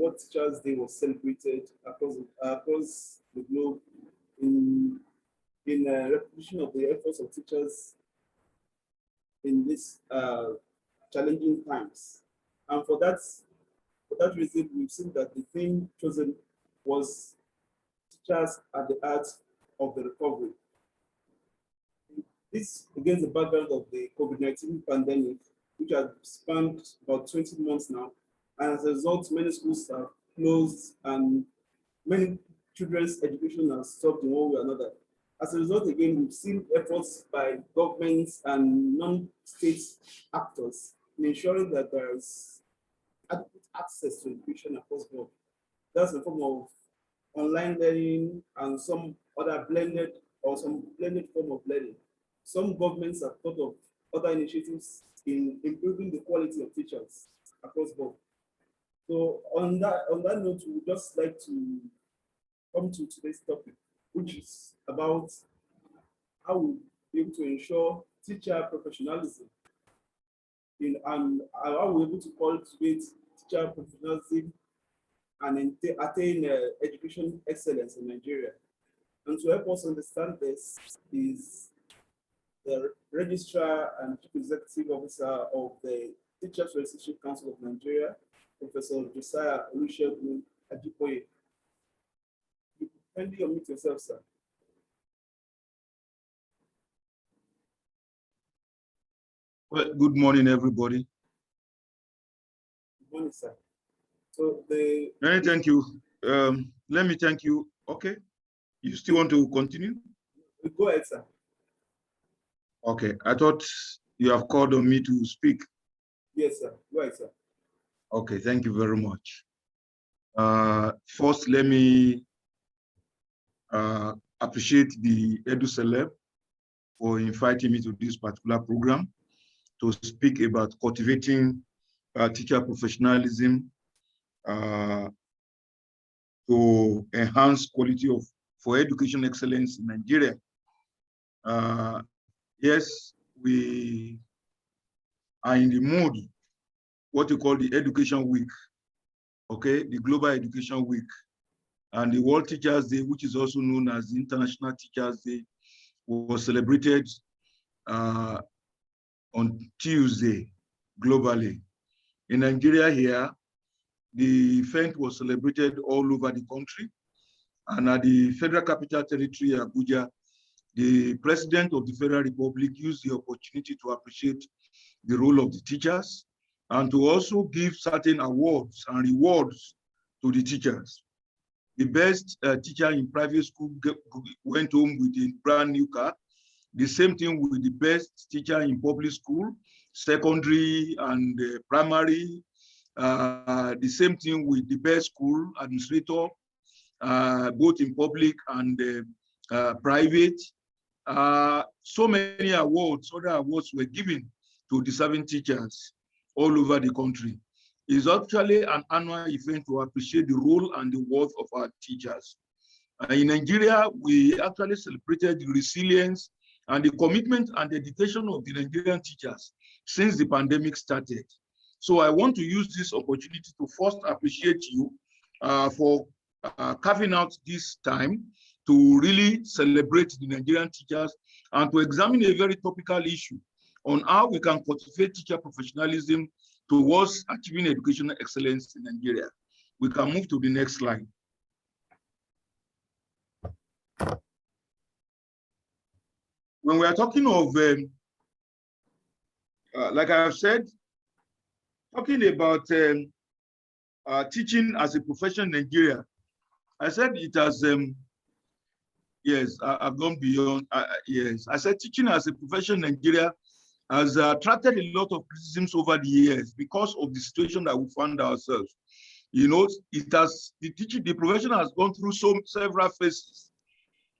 what Teachers' Day was celebrated across the globe in recognition of the efforts of teachers in these challenging times. And for that reason, we've seen that the theme chosen was teachers at the heart of the recovery. This against the background of the COVID-19 pandemic, which has spanned about 20 months now, and as a result, many schools are closed and many children's education has stopped in one way or another. As a result, again, we've seen efforts by governments and non-state actors in ensuring that there is adequate access to education across the board. That's a form of online learning and some other blended form of learning. Some governments have thought of other initiatives in improving the quality of teachers across the board. So on that note, we would just like to come to today's topic, which is about how we'll be able to ensure teacher professionalism and how we're able to cultivate teacher professionalism and attain education excellence in Nigeria. And to help us understand this is the Registrar and Chief Executive Officer of the Teachers Registration Council of Nigeria, Professor Olusegun Ajiboye. You kindly unmute yourself, sir. Well, good morning, everybody. Good morning, sir. So thank you. Let me thank you. Okay. You still want to continue? Go ahead, sir. Okay. I thought you have called on me to speak. Yes, sir. Go ahead, sir. Okay. Thank you very much. First, let me appreciate the EduCeleb for inviting me to this particular program to speak about cultivating teacher professionalism to enhance quality for education excellence in Nigeria. Yes, we are in the mood, what you call the Education Week, okay, the Global Education Week, and the World Teachers' Day, which is also known as the International Teachers' Day, was celebrated on Tuesday globally. In Nigeria here, the event was celebrated all over the country. And at the Federal Capital Territory, Abuja, the President of the Federal Republic used the opportunity to appreciate the role of the teachers and to also give certain awards and rewards to the teachers. The best teacher in private school went home with a brand new car. The same thing with the best teacher in public school, secondary and primary. The same thing with the best school administrator, both in public and private. So many awards, other awards were given to deserving teachers all over the country. It's actually an annual event to appreciate the role and the worth of our teachers. In Nigeria, we actually celebrated the resilience and the commitment and dedication of the Nigerian teachers since the pandemic started. So I want to use this opportunity to first appreciate you for carving out this time to really celebrate the Nigerian teachers and to examine a very topical issue on how we can cultivate teacher professionalism towards achieving educational excellence in Nigeria. We can move to the next slide. When we are talking of, like I have said, talking about teaching as a profession in Nigeria, I said it has, yes, I've gone beyond, yes. I said teaching as a profession in Nigeria has attracted a lot of criticisms over the years because of the situation that we found ourselves. You know, the profession has gone through several phases.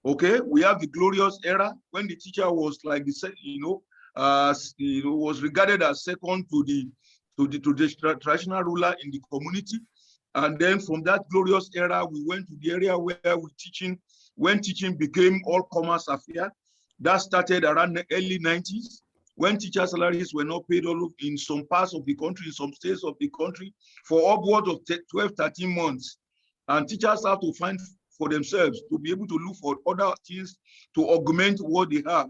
Okay, we have the glorious era when the teacher was like was regarded as second to the traditional ruler in the community. And then from that glorious era, we went to the area where when teaching became all commerce affair. That started around the early 90s when teacher salaries were not paid all of, in some parts of the country, in some states of the country, for upwards of 12, 13 months. And teachers have to find for themselves to be able to look for other things to augment what they have.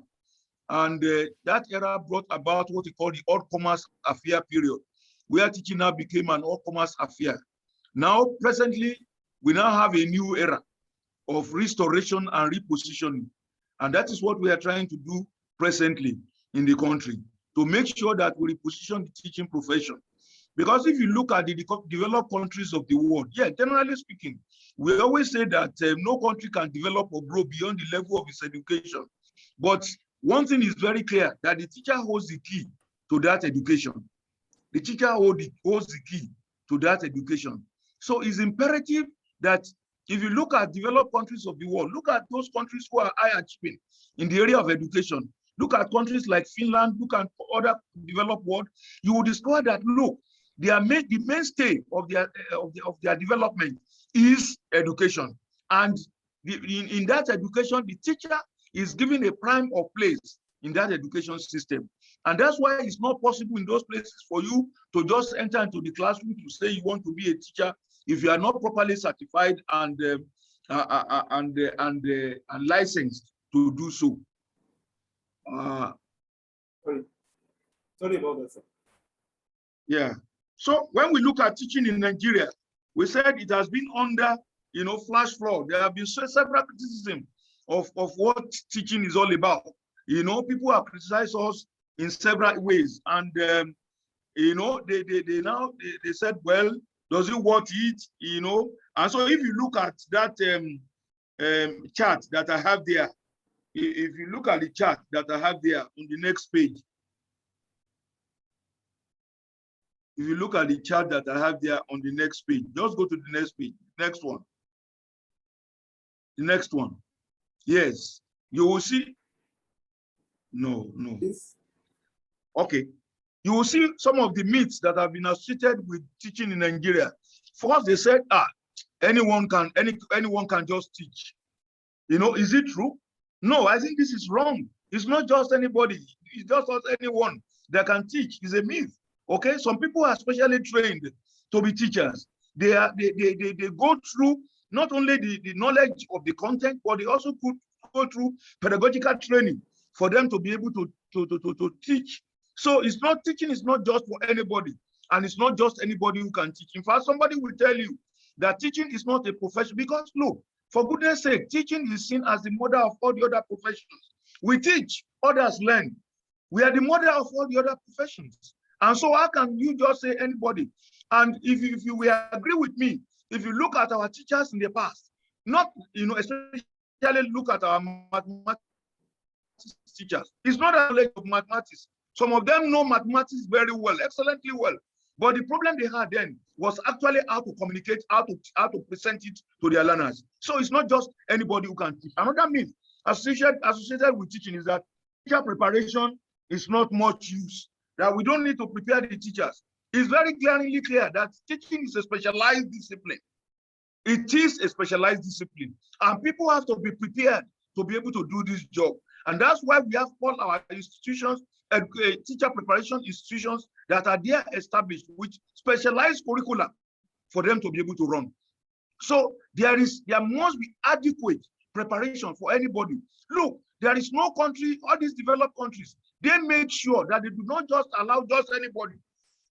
And that era brought about what we call the all-commerce affair period, where teaching now became an all-commerce affair. Now, presently, we now have a new era of restoration and repositioning. And that is what we are trying to do presently in the country, to make sure that we reposition the teaching profession. Because if you look at the developed countries of the world, yeah, generally speaking, we always say that no country can develop or grow beyond the level of its education. But one thing is very clear, that the teacher holds the key to that education. The teacher holds the key to that education. So it's imperative that if you look at developed countries of the world, look at those countries who are high achieving in the area of education. Look at countries like Finland, look at other developed world, you will discover that, look, the mainstay of their development is education. And in that education, the teacher is given a prime of place in that education system. And that's why it's not possible in those places for you to just enter into the classroom to say you want to be a teacher if you are not properly certified and licensed to do so. Sorry about that, sir. Yeah. So when we look at teaching in Nigeria, we said it has been under, flash flood. There have been several criticisms of what teaching is all about. People have criticized us in several ways, and they said, well, does it worth it? And so if you look at that chart that I have there, if you look at the chart that I have there on the next page, if you look at the chart that I have there on the next page, just go to the next page, next one. The next one. Yes, you will see. No. Okay. You will see some of the myths that have been associated with teaching in Nigeria. First, they said, anyone can just teach. Is it true? No, I think this is wrong. It's not just anybody. It's just not anyone that can teach. It's a myth. Okay, some people are specially trained to be teachers. They go through not only the knowledge of the content, but they also could go through pedagogical training for them to be able to teach. So teaching is not just for anybody, and it's not just anybody who can teach. In fact, somebody will tell you that teaching is not a profession, because look, for goodness sake, teaching is seen as the mother of all the other professions. We teach, others learn. We are the mother of all the other professions. And so how can you just say anybody? And if you will agree with me, if you look at our teachers in the past, not, especially look at our mathematics teachers, it's not a knowledge of mathematics. Some of them know mathematics very well, excellently well. But the problem they had then was actually how to communicate, how to present it to their learners. So it's not just anybody who can teach. Another myth associated with teaching is that teacher preparation is not much use, that we don't need to prepare the teachers. It's very clearly clear that teaching is a specialized discipline. It is a specialized discipline, and people have to be prepared to be able to do this job. And that's why we have all our institutions, teacher preparation institutions that are there established with specialized curricula for them to be able to run. So there must be adequate preparation for anybody. Look, there is no country, all these developed countries, they make sure that they do not just allow just anybody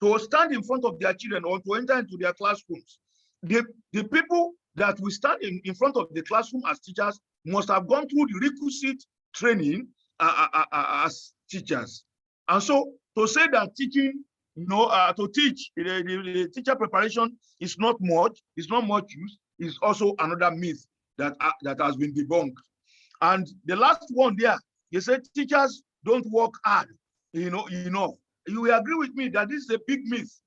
to stand in front of their children or to enter into their classrooms. The people that will stand in front of the classroom as teachers must have gone through the requisite training as teachers. And so to say that teaching, to teach, the teacher preparation is not much use, is also another myth that has been debunked. And the last one there, you said teachers don't work hard, enough. You will agree with me that this is a big myth,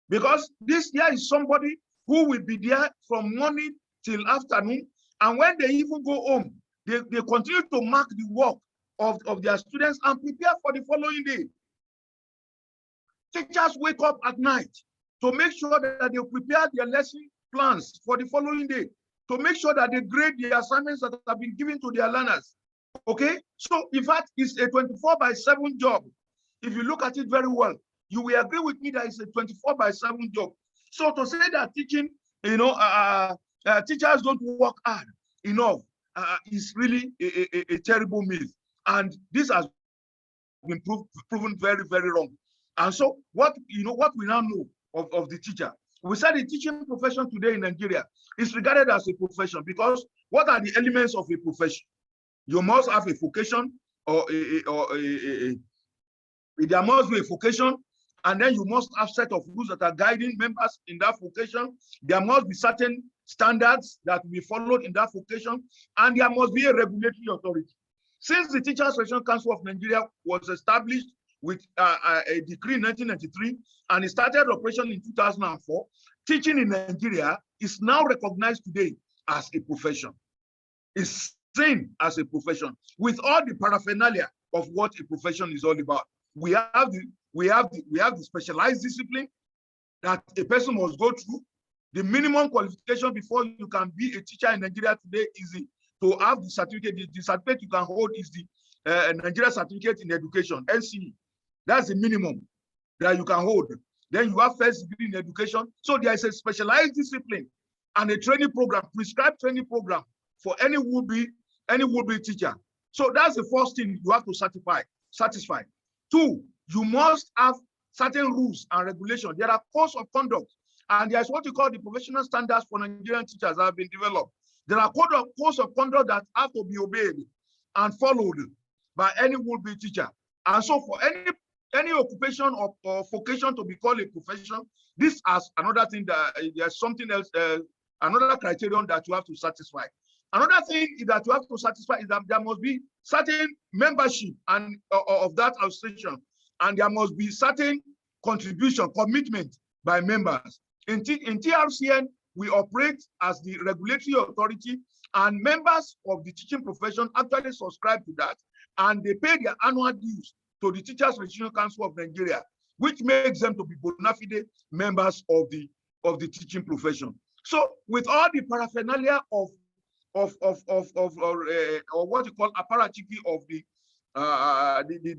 because this here is somebody who will be there from morning till afternoon, and when they even go home, they continue to mark the work of their students and prepare for the following day. Teachers wake up at night to make sure that they prepare their lesson plans for the following day, to make sure that they grade the assignments that have been given to their learners. Okay, so in fact, it's a 24/7 job. if you look at it very well, you will agree with me that it's a 24/7 job. So to say that teaching, teachers don't work hard enough is really a terrible myth. And this has been proven very, very wrong. And so what we now know of the teacher, we said the teaching profession today in Nigeria is regarded as a profession because what are the elements of a profession? You must have a vocation there must be a vocation, and then you must have set of rules that are guiding members in that vocation. There must be certain standards that will be followed in that vocation, and there must be a regulatory authority. Since the Teachers Registration Council of Nigeria was established with a decree in 1993, and it started operation in 2004, teaching in Nigeria is now recognized today as a profession. It's seen as a profession with all the paraphernalia of what a profession is all about. We have the specialized discipline that a person must go through. The minimum qualification before you can be a teacher in Nigeria today is to have the certificate. The certificate you can hold is the Nigeria Certificate in Education, NCE. That's the minimum that you can hold. Then you have first degree in education. So there is a specialized discipline and a training program, prescribed training program for any would-be teacher. So that's the first thing you have to satisfy. Two, you must have certain rules and regulations. There are codes of conduct, and there's what you call the professional standards for Nigerian teachers that have been developed. There are codes of conduct that have to be obeyed and followed by any would-be teacher. And so for any occupation or vocation to be called a profession, this as another thing that there's something else, another criterion that you have to satisfy. Another thing that you have to satisfy is that there must be certain membership and of that association, and there must be certain contribution, commitment by members. In TRCN, we operate as the regulatory authority, and members of the teaching profession actually subscribe to that, and they pay their annual dues to the Teachers Registration Council of Nigeria, which makes them to be bona fide members of the teaching profession. So with all the paraphernalia of what you call apparatchiki of the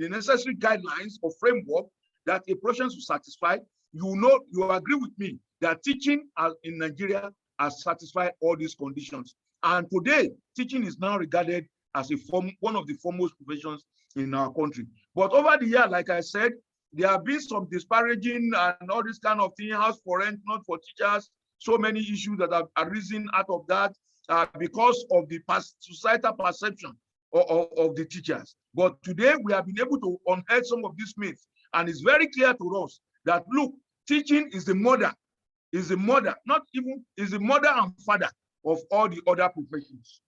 necessary guidelines or framework that a profession should satisfy, you agree with me that teaching in Nigeria has satisfied all these conditions. And today, teaching is now regarded as one of the foremost professions in our country. But over the year, like I said, there have been some disparaging and all this kind of thing, house for rent, not for teachers, so many issues that have arisen out of that because of the societal perception of the teachers. But today we have been able to unearth some of these myths, and it's very clear to us that, look, teaching is the mother and father of all the other professions.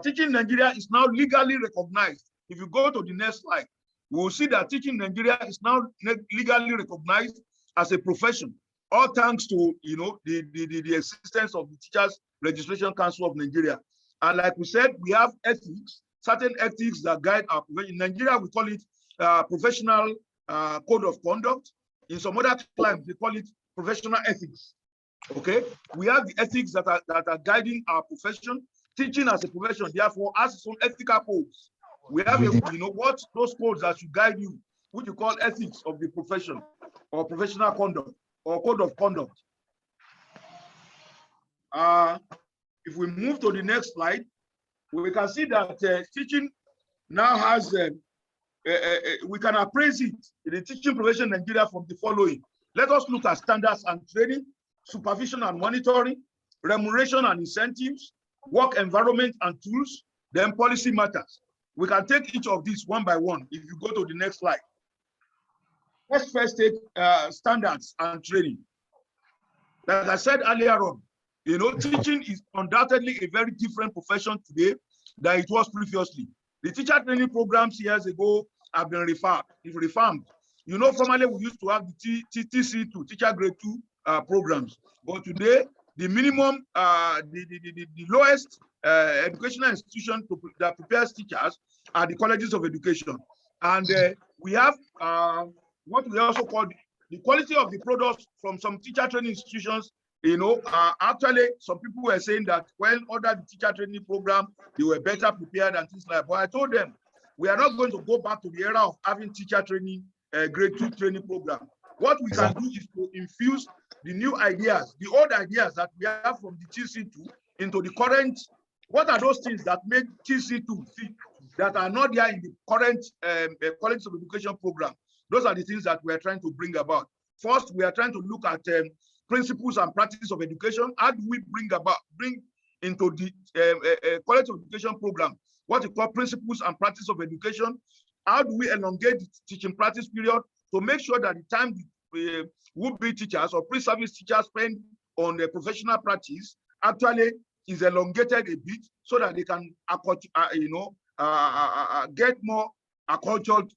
Teaching in Nigeria is now legally recognized. If you go to the next slide, we will see that teaching in Nigeria is now legally recognized as a profession, all thanks to the existence of the Teachers Registration Council of Nigeria. And like we said, we have ethics, certain ethics that guide our profession. In Nigeria, we call it professional code of conduct. In some other climes, they call it professional ethics. Okay, we have the ethics that are guiding our profession. Teaching as a profession, therefore, has some ethical codes. We have what those codes that should guide you, which you call ethics of the profession, or professional conduct, or code of conduct. If we move to the next slide, we can see that teaching now has, we can appraise it in the teaching profession in Nigeria from the following. Let us look at standards and training, supervision and monitoring, remuneration and incentives, work environment and tools, then policy matters. We can take each of these one by one. If you go to the next slide. Let's first take standards and training. Like I said earlier on, teaching is undoubtedly a very different profession today than it was previously. The teacher training programs years ago have been reformed. Formerly we used to have the TC2, teacher grade 2 programs, but today the minimum, the lowest educational institution that prepares teachers are the colleges of education, and we have what we also call the quality of the products from some teacher training institutions. Actually, some people were saying that when under the teacher training program, they were better prepared and things like that. But I told them we are not going to go back to the era of having teacher training, grade 2 training program. What we can do is to infuse the new ideas, the old ideas that we have from the TC2 into the current. What are those things that make TC2 that are not there in the current College of Education program? Those are the things that we are trying to bring about. First, we are trying to look at principles and practices of education. How do we bring into the College of Education program what we call principles and practices of education? How do we elongate the teaching practice period to make sure that the time would-be teachers or pre-service teachers spend on the professional practice actually is elongated a bit, so that they can get more acculturated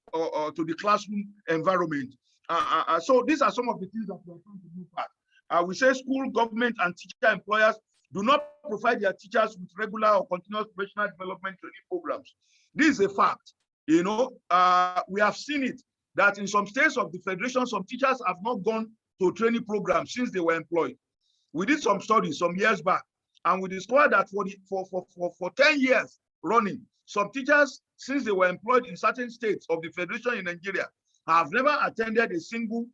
to the classroom environment. So these are some of the things that we are trying to look at. We say school, government, and teacher employers do not provide their teachers with regular or continuous professional development training programs. This is a fact. We have seen it, that in some states of the federation, some teachers have not gone to training programs since they were employed. We did some studies some years back, and we discovered that for 10 years running, some teachers, since they were employed in certain states of the federation in Nigeria, have never attended a single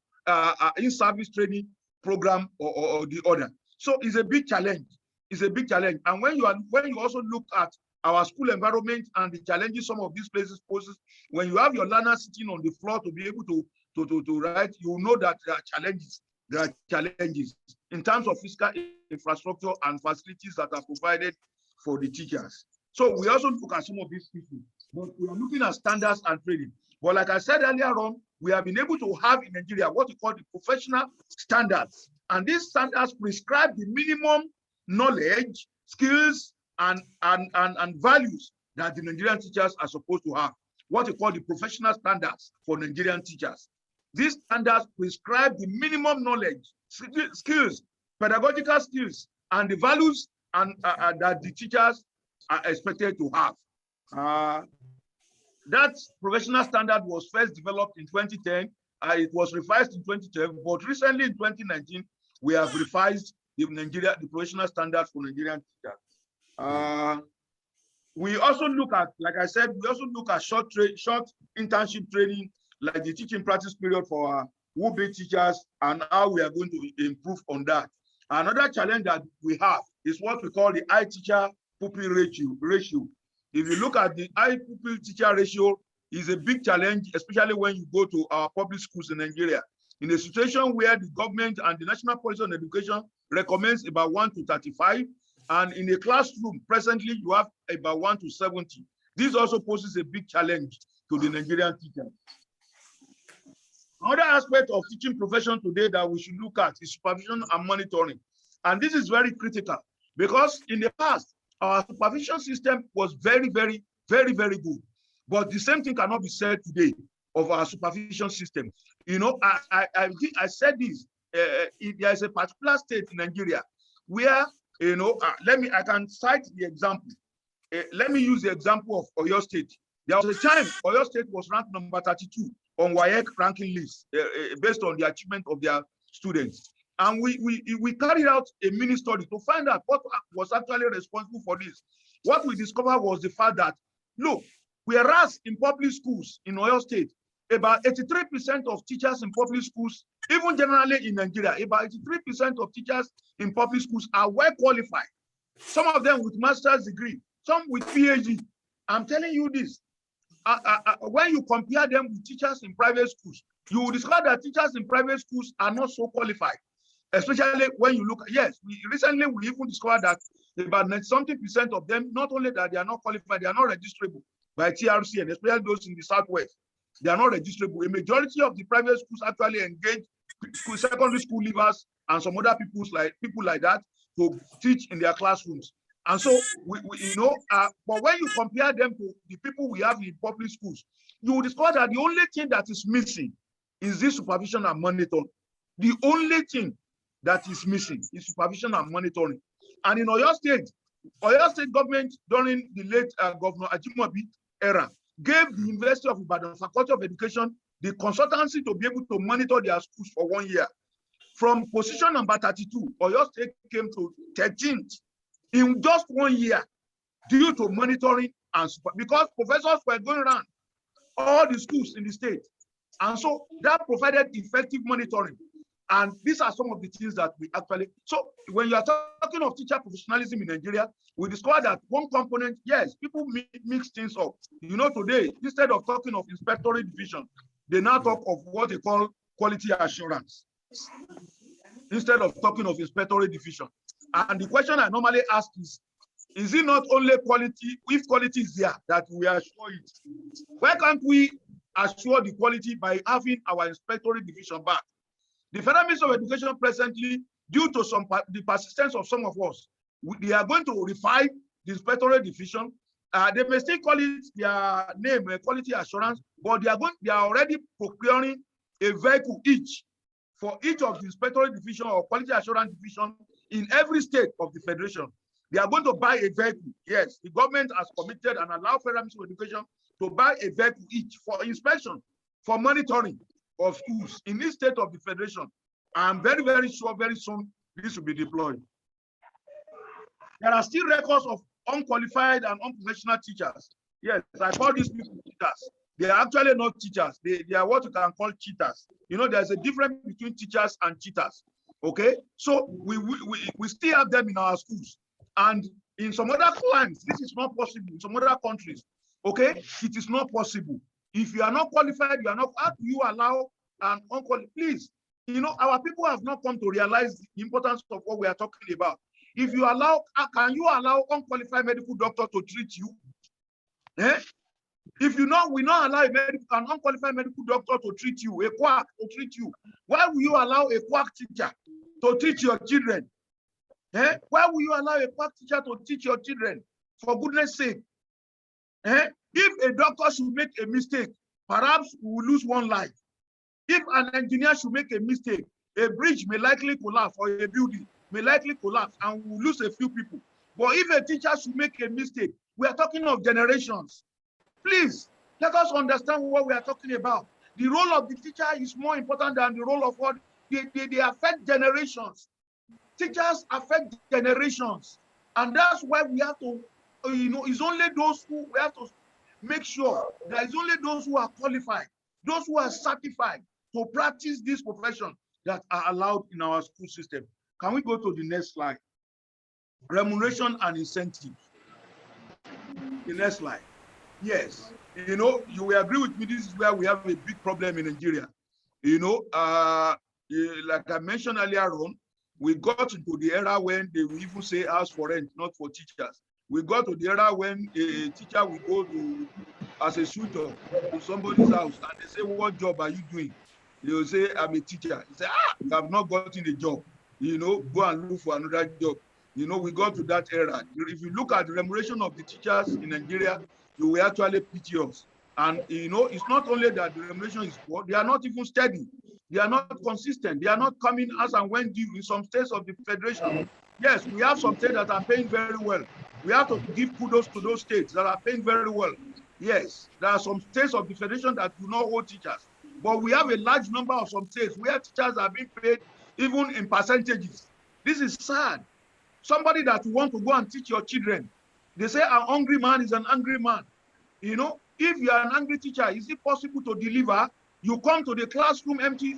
in-service training program or the other. So it's a big challenge. It's a big challenge. And when you also look at our school environment and the challenges some of these places poses, when you have your learners sitting on the floor to be able to write, you know that there are challenges. There are challenges in terms of physical infrastructure and facilities that are provided for the teachers. So we also look at some of these issues, but we are looking at standards and training. But like I said earlier on, we have been able to have in Nigeria what we call the professional standards. And these standards prescribe the minimum knowledge, skills, and values that the Nigerian teachers are supposed to have. What we call the professional standards for Nigerian teachers. These standards prescribe the minimum knowledge, skills, pedagogical skills, and the values that the teachers are expected to have. That professional standard was first developed in 2010. It was revised in 2012, but recently in 2019, we have revised the professional standards for Nigerian teachers. We also look at, like I said, we also look at short internship training, like the teaching practice period for our would-be teachers, and how we are going to improve on that. Another challenge that we have is what we call the high teacher pupil ratio. If you look at the high pupil teacher ratio, is a big challenge, especially when you go to our public schools in Nigeria. In a situation where the government and the National Policy on Education recommends about 1 to 35, and in a classroom presently you have about 1 to 70. This also poses a big challenge to the Nigerian teachers. Another aspect of teaching profession today that we should look at is supervision and monitoring. And this is very critical, because in the past, our supervision system was very, very, very, very good. But the same thing cannot be said today of our supervision system. You know, I said this, there is a particular state in Nigeria where, you know, I can cite the example. Let me use the example of Oyo State. There was a time Oyo State was ranked number 32 on WAEC ranking list based on the achievement of their students. And we carried out a mini study to find out what was actually responsible for this. What we discovered was the fact that, look, whereas in public schools in Oyo State, about 83% of teachers in public schools, even generally in Nigeria, about 83% of teachers in public schools are well qualified. Some of them with master's degree, some with PhD. I'm telling you this. When you compare them with teachers in private schools, you will discover that teachers in private schools are not so qualified. Especially when you look, yes, recently we even discovered that about 90-something% of them, not only that they are not qualified, they are not registrable by TRC, and especially those in the Southwest. They are not registrable. A majority of the private schools actually engage secondary school leavers and some other people like that to teach in their classrooms. And so, but when you compare them to the people we have in public schools, you will discover that the only thing that is missing is this supervision and monitoring. The only thing that is missing is supervision and monitoring. And in Oyo State government during the late Governor Ajiboye era gave the University of Ibadan Faculty of Education the consultancy to be able to monitor their schools for 1 year. From position number 32, Oyo State came to 13th in just 1 year due to monitoring and because professors were going around all the schools in the state. And so that provided effective monitoring. And these are some of the things that we actually, so when you are talking of teacher professionalism in Nigeria, we discovered that one component, yes, people mix things up. You know, today, instead of talking of inspectorate division, they now talk of what they call quality assurance, instead of talking of inspectorate division. And the question I normally ask is it not only quality, if quality is there, that we assure it? Why can't we assure the quality by having our inspectorate division back? The Federal Ministry of Education presently, due to the persistence of some of us, they are going to refine the inspectorate division. They may still call it their name, quality assurance, but they are already procuring a vehicle each for each of the inspectorate division or quality assurance division in every state of the federation. They are going to buy a vehicle. Yes, the government has committed and allowed Federal Ministry of Education to buy a vehicle each for inspection, for monitoring of schools in this state of the federation. I'm very, very sure very soon this will be deployed. There are still records of unqualified and unprofessional teachers. Yes, I call these people teachers. They are actually not teachers. They are what you can call cheaters. You know, there's a difference between teachers and cheaters. Okay, so we still have them in our schools. And in some other climes, this is not possible. In some other countries, okay, it is not possible. If you are not qualified, you are not, how do you allow an unqualified? Please, you know, our people have not come to realize the importance of what we are talking about. If you allow, can you allow unqualified medical doctor to treat you? Eh? If you know, we not allow an unqualified medical doctor to treat you, a quack to treat you. Why will you allow a quack teacher to teach your children? Eh? Why will you allow a quack teacher to teach your children? For goodness sake. Eh? If a doctor should make a mistake, perhaps we will lose one life. If an engineer should make a mistake, a bridge may likely collapse or a building may likely collapse and we will lose a few people. But if a teacher should make a mistake, we are talking of generations. Please, let us understand what we are talking about. The role of the teacher is more important than the role of what they affect generations. Teachers affect generations. And that's why we have to, you know, it's only those who we have to make sure that it's only those who are qualified, those who are certified to practice this profession that are allowed in our school system. Can we go to the next slide? Remuneration and incentives. The next slide. Yes, you know, you will agree with me, this is where we have a big problem in Nigeria. You know, like I mentioned earlier on, we got into the era when they will even say house for rent, not for teachers. We got to the era when a teacher will go to, as a suitor, to somebody's house and they say, what job are you doing? They will say, I'm a teacher. He say, you have not gotten a job. You know, go and look for another job. You know, we got to that era. If you look at the remuneration of the teachers in Nigeria, you will actually pity us. And, you know, it's not only that the remuneration is poor, they are not even steady. They are not consistent. They are not coming as and when due in some states of the federation. Yes, we have some states that are paying very well. We have to give kudos to those states that are paying very well. Yes, there are some states of the federation that do not hold teachers. But we have a large number of some states where teachers are being paid even in percentages. This is sad. Somebody that you want to go and teach your children, they say an hungry man is an angry man. You know, if you are an angry teacher, is it possible to deliver? You come to the classroom empty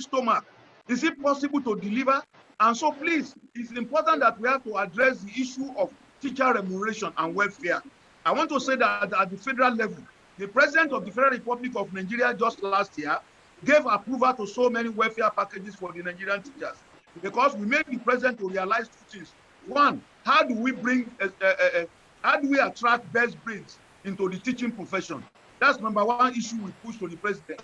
stomach. Is it possible to deliver? And so please, it's important that we have to address the issue of teacher remuneration and welfare. I want to say that at the federal level, the President of the Federal Republic of Nigeria just last year gave approval to so many welfare packages for the Nigerian teachers, because we made the President to realize two things. One, how do we attract best brains into the teaching profession? That's number one issue we push to the President.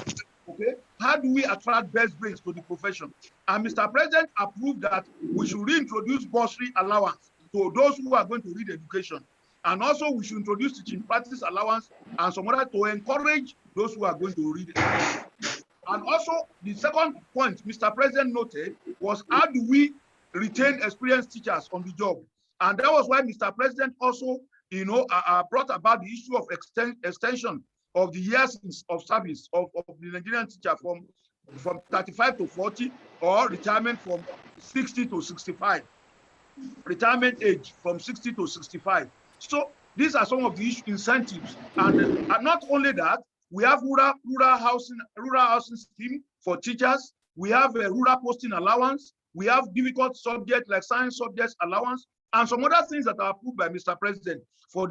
Okay, how do we attract best brains to the profession? And Mr. President approved that we should reintroduce bursary allowance to those who are going to read education. And also we should introduce teaching practice allowance and some other to encourage those who are going to read education. And also the second point Mr. President noted was, how do we retain experienced teachers on the job? And that was why Mr. President also, you know, brought about the issue of extension of the years of service of the Nigerian teacher from 35 to 40, or retirement from 60 to 65. Retirement age from 60 to 65. So these are some of the incentives. And not only that, We have rural housing scheme for teachers. We have a rural posting allowance. We have difficult subjects like science subjects allowance, and some other things that are approved by Mr. President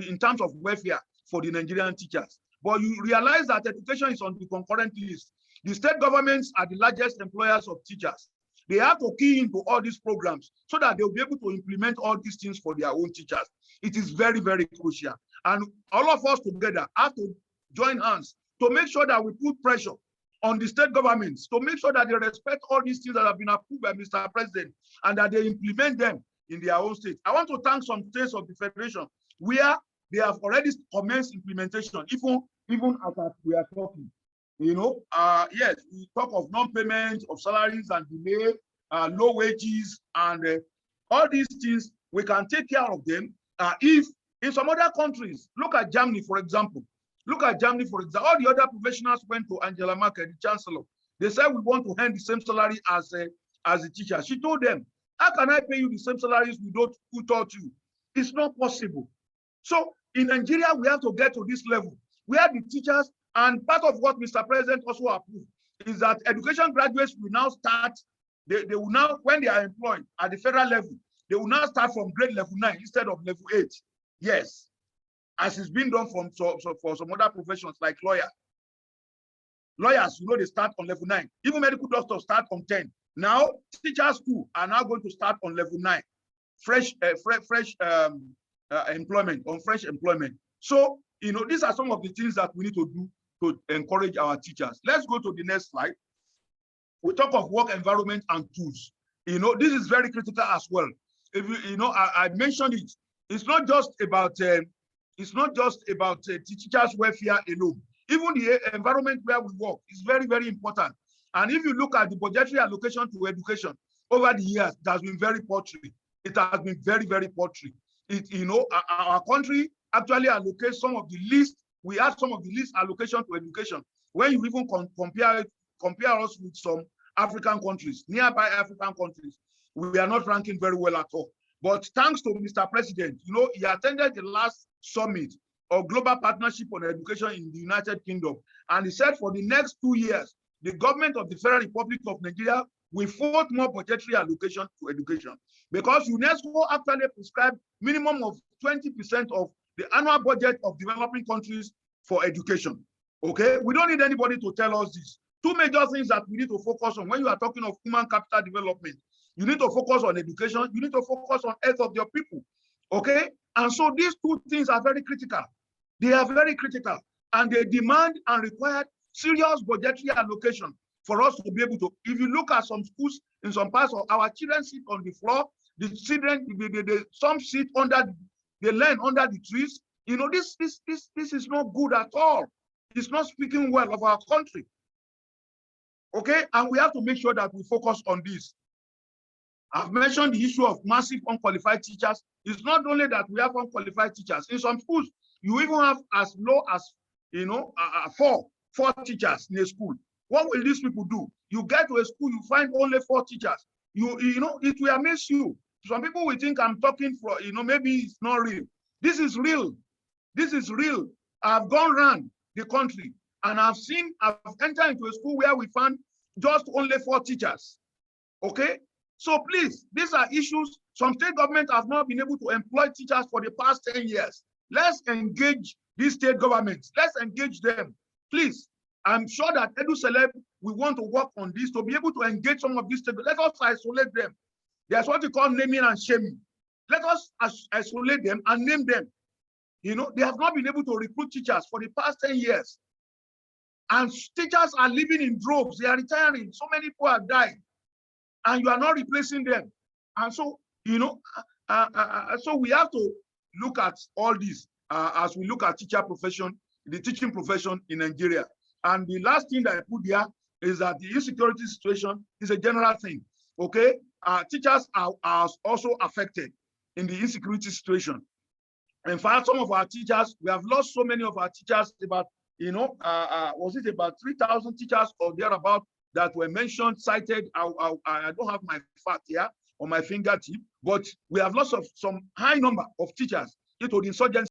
in terms of welfare for the Nigerian teachers. But you realize that education is on the concurrent list. The state governments are the largest employers of teachers. They have to key into all these programs so that they'll be able to implement all these things for their own teachers. It is very, very crucial. And all of us together have to join hands to make sure that we put pressure on the state governments to make sure that they respect all these things that have been approved by Mr. President and that they implement them in their own state. I want to thank some states of the Federation where they have already commenced implementation, even as we are talking. Yes, we talk of non-payment of salaries and delay, low wages, and all these things, we can take care of them if in some other countries, look at Germany, for example. All the other professionals went to Angela Merkel, the chancellor. They said, we want to earn the same salary as a teacher. She told them, how can I pay you the same salaries who taught you? It's not possible. So in Nigeria, we have to get to this level where the teachers, and part of what Mr. President also approved is that education graduates will now start, they will now, when they are employed at the federal level, they will now start from grade level 9 instead of level 8. Yes, as it's been done for some other professions like lawyers. Lawyers, they start on level 9. Even medical doctors start on 10. Now, teachers too are now going to start on level 9. Fresh employment. So, these are some of the things that we need to do to encourage our teachers. Let's go to the next slide. We talk of work environment and tools. This is very critical as well. If I mentioned it. It's not just about the teachers' welfare alone. Even the environment where we work is very, very important. And if you look at the budgetary allocation to education over the years, it has been very paltry. It has been very, very paltry. Our country actually allocates some of the least. We have some of the least allocation to education. When you even compare us with some African countries, nearby African countries, we are not ranking very well at all. But thanks to Mr. President, he attended the last summit of Global Partnership on Education in the United Kingdom. And he said for the next 2 years, the government of the Federal Republic of Nigeria will vote more budgetary allocation to education. Because UNESCO actually prescribed minimum of 20% of the annual budget of developing countries for education. Okay, we don't need anybody to tell us this. Two major things that we need to focus on when you are talking of human capital development. You need to focus on education. You need to focus on health of your people. Okay? And so these two things are very critical. They are very critical. And they demand and require serious budgetary allocation for us to be able to. If you look at some schools in some parts of our children sit on the floor, the children, some sit under, they learn under the trees. This is not good at all. It's not speaking well of our country. Okay? And we have to make sure that we focus on this. I've mentioned the issue of massive unqualified teachers. It's not only that we have unqualified teachers. In some schools, you even have as low as, four teachers in a school. What will these people do? You get to a school, you find only 4 teachers. It will amaze you. Some people will think I'm talking for, maybe it's not real. This is real. This is real. I've gone around the country and I've entered into a school where we found just only 4 teachers. Okay? So please, these are issues. Some state governments have not been able to employ teachers for the past 10 years. Let's engage these state governments. Let's engage them. Please, I'm sure that EduCeleb, we want to work on this to be able to engage some of these state. Let us isolate them. There's what we call naming and shaming. Let us isolate them and name them. They have not been able to recruit teachers for the past 10 years. And teachers are living in droves. They are retiring. So many people have died. And you are not replacing them. And so, so we have to look at all this as we look at the teaching profession in Nigeria. And the last thing that I put here is that the insecurity situation is a general thing. Okay, teachers are also affected in the insecurity situation. In fact, some of our teachers, we have lost so many of our teachers. About was it about 3,000 teachers or thereabout that were mentioned, cited? I don't have my fact here on my fingertip, but we have lost some high number of teachers due to the insurgency.